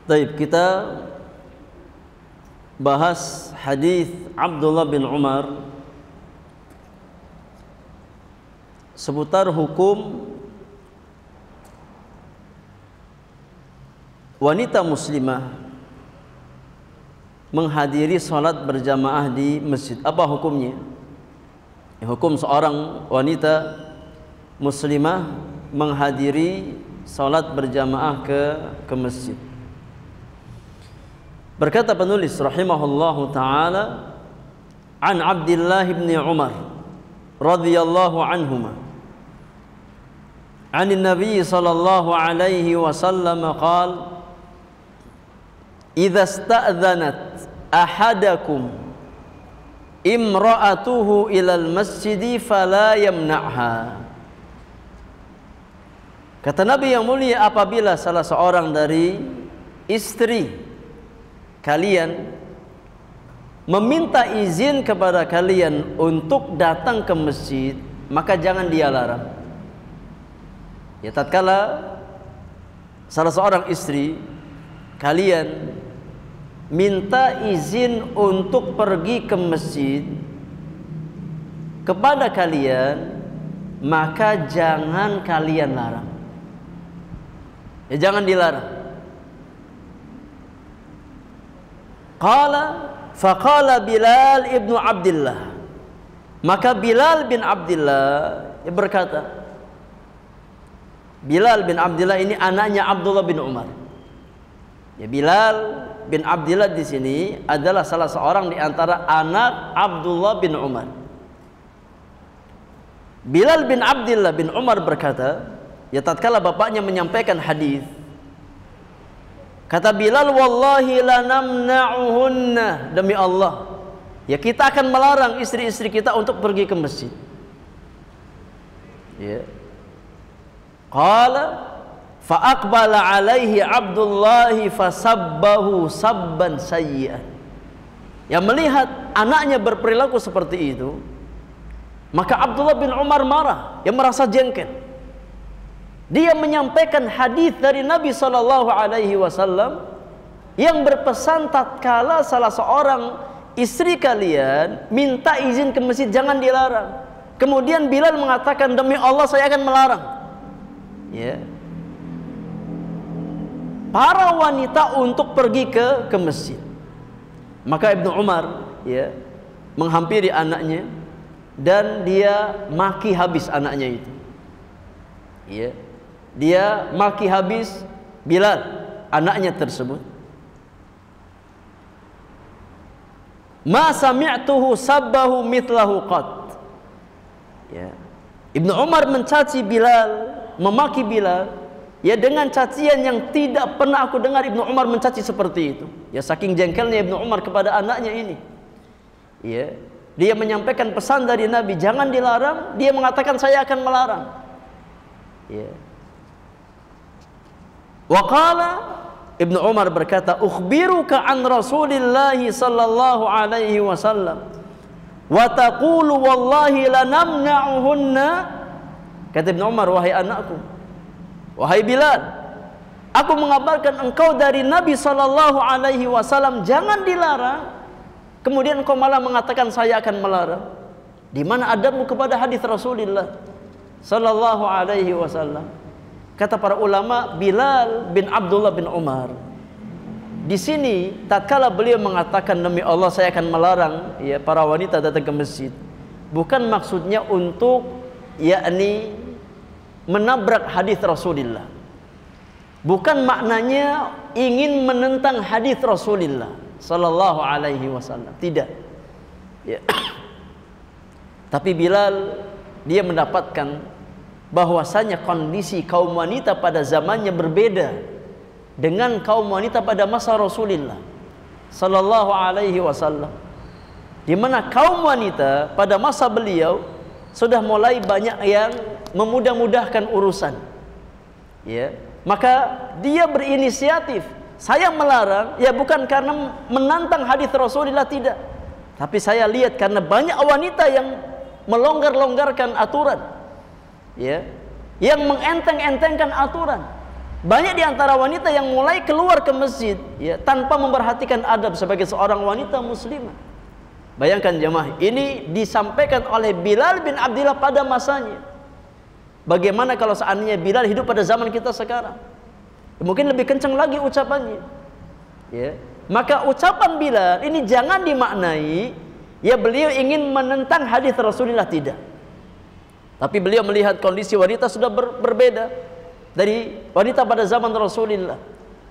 Baik, kita bahas hadis Abdullah bin Umar seputar hukum wanita muslimah menghadiri salat berjamaah di masjid. Apa hukumnya? Hukum seorang wanita muslimah menghadiri salat berjamaah ke masjid. Berkata penulis rahimahullahu taala, an Abdullah bin Umar radhiyallahu anhuma an Nabi sallallahu alaihi wasallam qala idza sta'dhanat ahadakum imra'atuhu ilal masjidi fala yamna'ha. Kata Nabi yang mulia, apabila salah seorang dari istri kalian meminta izin kepada kalian untuk datang ke masjid, maka jangan dia larang. Ya, tatkala salah seorang istri kalian minta izin untuk pergi ke masjid kepada kalian, maka jangan kalian larang. Ya, jangan dilarang. Faqala Bilal ibnu Abdullah, maka Bilal bin Abdullah berkata, Bilal bin Abdullah ini anaknya Abdullah bin Umar. Ya, Bilal bin Abdullah di sini adalah salah seorang di antara anak Abdullah bin Umar. Bilal bin Abdullah bin Umar berkata, ya tatkala bapaknya menyampaikan hadis, kata Bilal, wallahi lanamna'uhunna, demi Allah, ya kita akan melarang istri-istri kita untuk pergi ke masjid. Ya. Qala fa aqbala alaihi Abdullah fasabbahu sabban sayyi'an. Yang melihat anaknya berperilaku seperti itu, maka Abdullah bin Umar marah, yang merasa jengkel. Dia menyampaikan hadis dari Nabi sallallahu alaihi wasallam yang berpesan tatkala salah seorang istri kalian minta izin ke masjid, jangan dilarang. Kemudian Bilal mengatakan, demi Allah saya akan melarang. Ya. Para wanita untuk pergi ke masjid. Maka Ibnu Umar ya menghampiri anaknya dan dia maki habis anaknya itu. Ya. Dia maki habis Bilal, anaknya tersebut. Ma sami'tuhu sabbahu mithlahu qat. Ya. Ibnu Umar mencaci Bilal, memaki Bilal, ya dengan cacian yang tidak pernah aku dengar Ibnu Umar mencaci seperti itu. Ya, saking jengkelnya Ibnu Umar kepada anaknya ini. Ya. Dia menyampaikan pesan dari Nabi, jangan dilarang, dia mengatakan saya akan melarang. Ya. Waqala, Ibnu Umar berkata, ukhbiruka an Rasulillah sallallahu alaihi wasallam wa taqulu wallahi lanamna'uhunna. Kata Ibnu Umar, wahai anakku, wahai Bilal, aku mengabarkan engkau dari Nabi sallallahu alaihi wasallam, jangan dilarang, kemudian engkau malah mengatakan saya akan melarang. Di mana adabmu kepada hadis Rasulullah sallallahu alaihi wasallam? Kata para ulama, Bilal bin Abdullah bin Umar di sini tatkala beliau mengatakan demi Allah saya akan melarang ya para wanita datang ke masjid, bukan maksudnya untuk yakni menabrak hadis Rasulullah. Bukan maknanya ingin menentang hadis Rasulullah sallallahu alaihi wasallam. Tidak. Ya. Tapi Bilal dia mendapatkan bahwasanya kondisi kaum wanita pada zamannya berbeda dengan kaum wanita pada masa Rasulullah sallallahu alaihi wasallam, di mana kaum wanita pada masa beliau sudah mulai banyak yang memudah-mudahkan urusan. Ya, maka dia berinisiatif, saya melarang ya bukan karena menantang hadis Rasulullah, tidak, tapi saya lihat karena banyak wanita yang melonggar-longgarkan aturan, ya, yang mengenteng-entengkan aturan. Banyak di antara wanita yang mulai keluar ke masjid ya tanpa memperhatikan adab sebagai seorang wanita muslimah. Bayangkan jemaah, ini disampaikan oleh Bilal bin Abdillah pada masanya. Bagaimana kalau seandainya Bilal hidup pada zaman kita sekarang? Mungkin lebih kencang lagi ucapannya. Ya. Maka ucapan Bilal ini jangan dimaknai ya beliau ingin menentang hadis Rasulullah, tidak. Tapi beliau melihat kondisi wanita sudah berbeda dari wanita pada zaman Rasulullah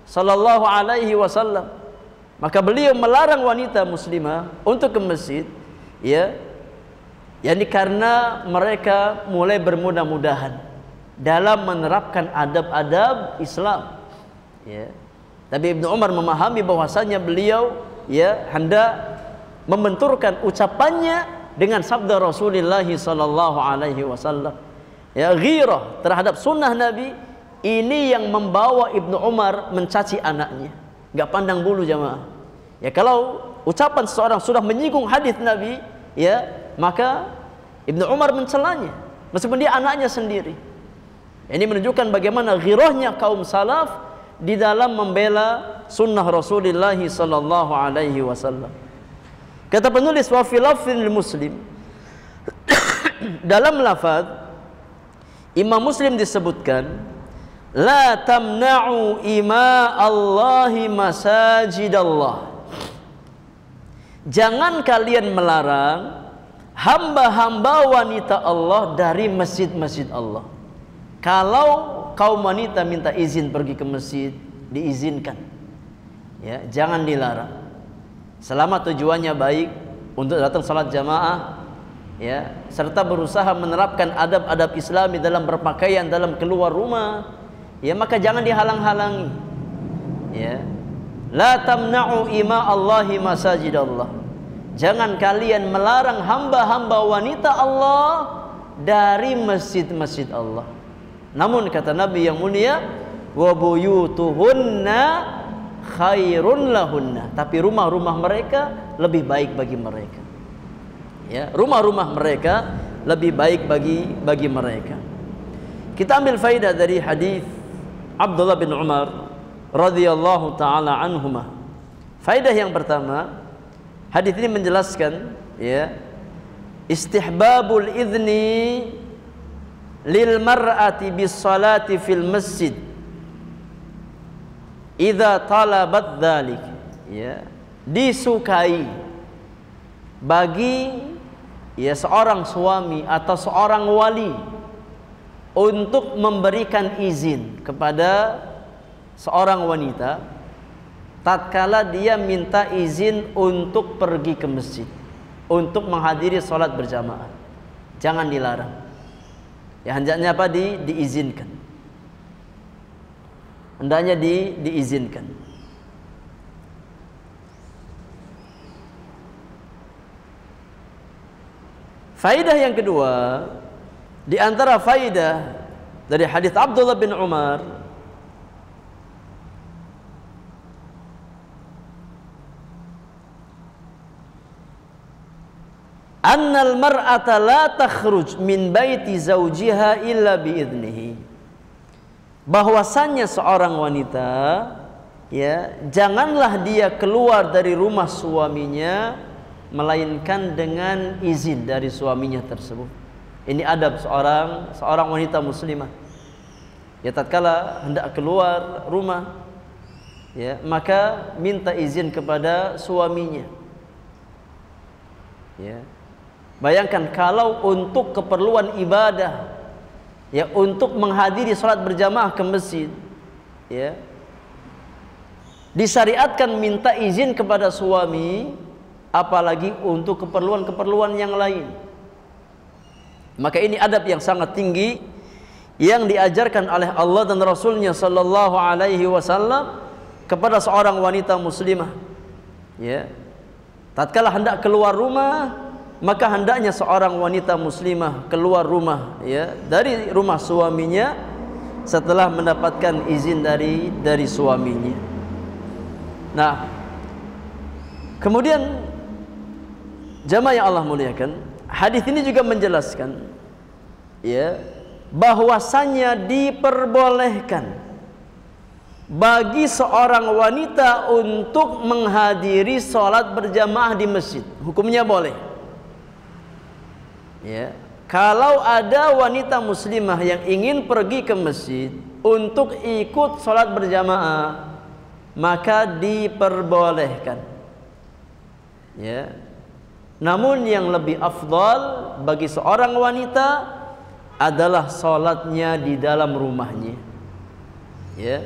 sallallahu alaihi wasallam. Maka beliau melarang wanita muslimah untuk ke masjid ya. Yani karena mereka mulai bermudah-mudahan dalam menerapkan adab-adab Islam ya. Tapi Ibnu Umar memahami bahwasanya beliau ya hendak membenturkan ucapannya dengan sabda Rasulullah sallallahu alaihi wasallam. Ya, ghirah terhadap sunnah Nabi ini yang membawa Ibnu Umar mencaci anaknya. Enggak pandang bulu jamaah. Ya, kalau ucapan seseorang sudah menyinggung hadis Nabi, ya, maka Ibnu Umar mencelanya meskipun dia anaknya sendiri. Ini menunjukkan bagaimana ghirahnya kaum salaf di dalam membela sunnah Rasulullah sallallahu alaihi wasallam. Kata penulis wa fi lafzil Muslim dalam lafaz Imam Muslim disebutkan la tamna'u ima Allahi masajidallah. Jangan kalian melarang hamba-hamba wanita Allah dari masjid-masjid Allah. Kalau kaum wanita minta izin pergi ke masjid, diizinkan. Ya, jangan dilarang. Selama tujuannya baik untuk datang salat jamaah, ya, serta berusaha menerapkan adab-adab Islami dalam berpakaian, dalam keluar rumah, ya, maka jangan dihalang-halangi. Ya. La tamna'u ima Allahi masajidallah. Jangan kalian melarang hamba-hamba wanita Allah dari masjid-masjid Allah. Namun kata Nabi yang mulia, wa buyutuhunna khairun lahunna. Tapi rumah-rumah mereka lebih baik bagi mereka. Ya, rumah-rumah mereka lebih baik bagi mereka. Kita ambil faidah dari hadis Abdullah bin Umar radhiyallahu taala anhuma. Faidah yang pertama, hadis ini menjelaskan ya istihbabul idzni lil mar'ati bis salati fil masjid idza talabat dzalik, ya, disukai bagi ya seorang suami atau seorang wali untuk memberikan izin kepada seorang wanita tatkala dia minta izin untuk pergi ke masjid untuk menghadiri sholat berjamaah. Jangan dilarang. Ya, hendaknya apa? Diizinkan. Hendaknya diizinkan. Faidah yang kedua, di antara faidah dari hadis Abdullah bin Umar, annal mar'ata la takhruj min baiti zawjiha illa biidnihi. Bahwasannya seorang wanita ya janganlah dia keluar dari rumah suaminya melainkan dengan izin dari suaminya tersebut. Ini adab seorang wanita muslimah. Ya, tatkala hendak keluar rumah ya maka minta izin kepada suaminya. Ya. Bayangkan kalau untuk keperluan ibadah, ya, untuk menghadiri sholat berjamaah ke masjid, ya, disyariatkan minta izin kepada suami, apalagi untuk keperluan-keperluan yang lain. Maka ini adab yang sangat tinggi yang diajarkan oleh Allah dan Rasulnya Sallallahu Alaihi Wasallam kepada seorang wanita muslimah. Ya, tatkala hendak keluar rumah, maka hendaknya seorang wanita muslimah keluar rumah ya dari rumah suaminya setelah mendapatkan izin dari suaminya. Nah, kemudian jamaah yang Allah muliakan, hadis ini juga menjelaskan ya bahwasannya diperbolehkan bagi seorang wanita untuk menghadiri sholat berjamaah di masjid. Hukumnya boleh. Ya, kalau ada wanita muslimah yang ingin pergi ke masjid untuk ikut sholat berjamaah, maka diperbolehkan. Ya. Namun yang lebih afdal bagi seorang wanita adalah sholatnya di dalam rumahnya. Ya.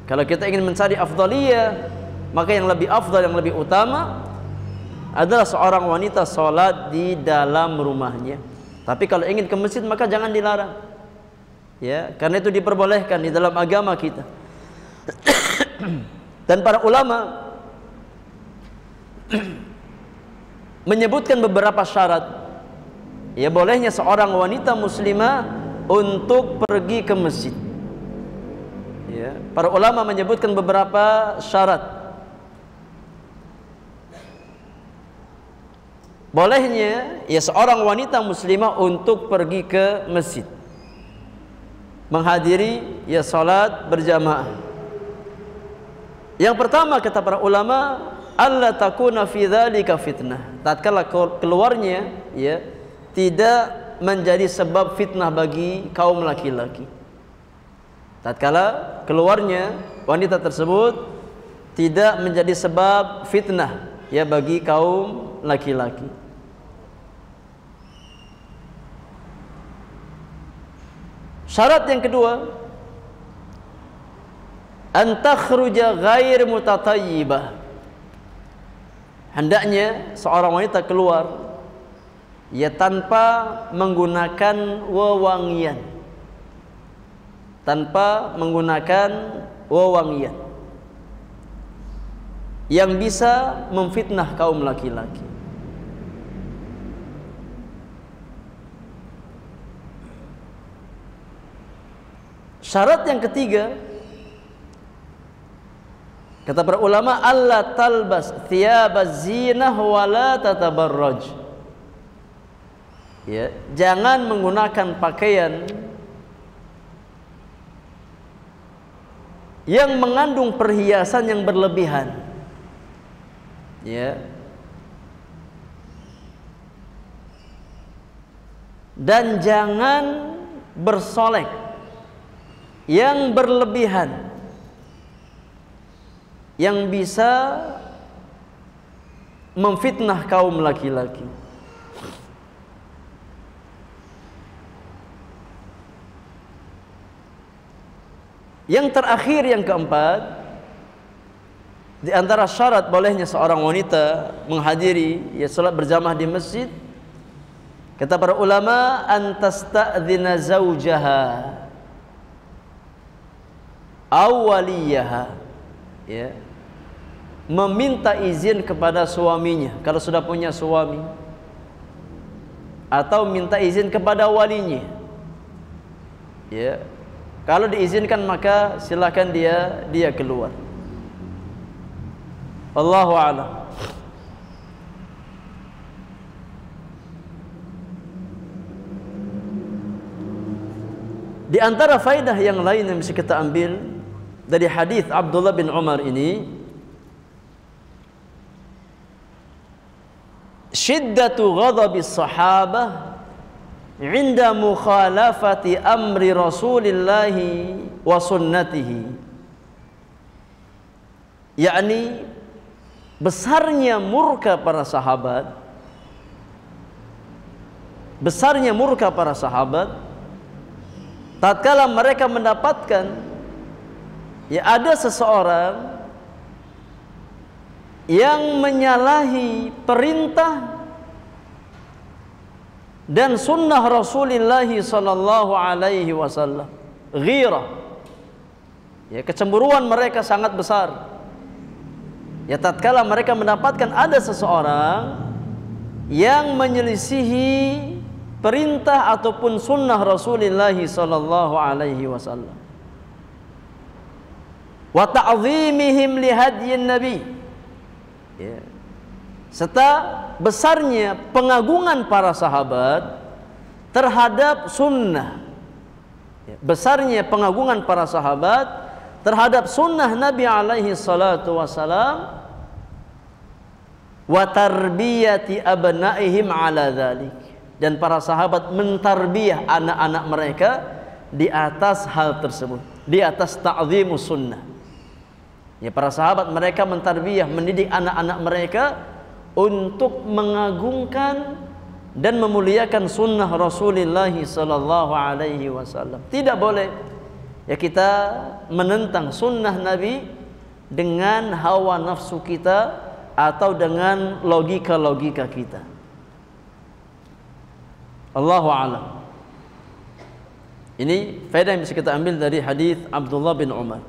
Kalau kita ingin mencari afdaliyah, maka yang lebih afdal, yang lebih utama adalah seorang wanita sholat di dalam rumahnya. Tapi kalau ingin ke masjid maka jangan dilarang. Ya, karena itu diperbolehkan di dalam agama kita. Dan para ulama menyebutkan beberapa syarat, ya, bolehnya seorang wanita muslimah untuk pergi ke masjid. Ya, para ulama menyebutkan beberapa syarat. Bolehnya ya seorang wanita muslimah untuk pergi ke masjid, menghadiri ya salat berjamaah. Yang pertama kata para ulama, alla takuna fi dzalika fitnah. Tatkala keluarnya ya tidak menjadi sebab fitnah bagi kaum laki-laki. Tatkala keluarnya wanita tersebut tidak menjadi sebab fitnah ya bagi kaum laki-laki. Syarat yang kedua, an takhruja ghair mutatayyibah. Hendaknya seorang wanita keluar ya tanpa menggunakan wewangian. Tanpa menggunakan wewangian yang bisa memfitnah kaum laki-laki. Syarat yang ketiga kata para ulama, alla talbas thiyabaz zinah wa la tatabarraj. Ya, jangan menggunakan pakaian yang mengandung perhiasan yang berlebihan. Ya. Dan jangan bersolek yang berlebihan yang bisa memfitnah kaum laki-laki. Yang terakhir, yang keempat, di antara syarat bolehnya seorang wanita menghadiri ya salat berjamaah di masjid, kata para ulama, antasta'dzina zaujaha aw waliyaha, ya, meminta izin kepada suaminya kalau sudah punya suami, atau minta izin kepada walinya. Ya, kalau diizinkan maka silakan dia keluar. Allahu a'lam. Di antara faedah yang lain yang bisa kita ambil dari hadis Abdullah bin Umar ini, syiddatu ghadabi sahabah 'inda mukhalafati amri Rasulillah wa sunnatihi, yakni besarnya murka para sahabat, besarnya murka para sahabat tatkala mereka mendapatkan ya ada seseorang yang menyalahi perintah dan sunnah Rasulullah sallallahu alaihi wasallam. Ghirah, ya, kecemburuan mereka sangat besar. Ya, tatkala mereka mendapatkan ada seseorang yang menyelisihi perintah ataupun sunnah Rasulullah sallallahu alaihi wasallam. Wa ta'zimihim li hadyin nabi. Ya. Serta besarnya pengagungan para sahabat terhadap sunnah. Ya. Besarnya pengagungan para sahabat terhadap sunnah Nabi alaihi salatu wasalam, wa tarbiyati abnaihim ala dzalik, dan para sahabat mentarbiyah anak-anak mereka di atas hal tersebut, di atas ta'zimus sunnah. Ya, para sahabat mereka mentarbiyah, mendidik anak-anak mereka untuk mengagungkan dan memuliakan sunnah Rasulullah sallallahu alaihi wasallam. Tidak boleh ya kita menentang sunnah Nabi dengan hawa nafsu kita atau dengan logika-logika kita. Allahu a'lam. Ini faedah yang bisa kita ambil dari hadis Abdullah bin Umar.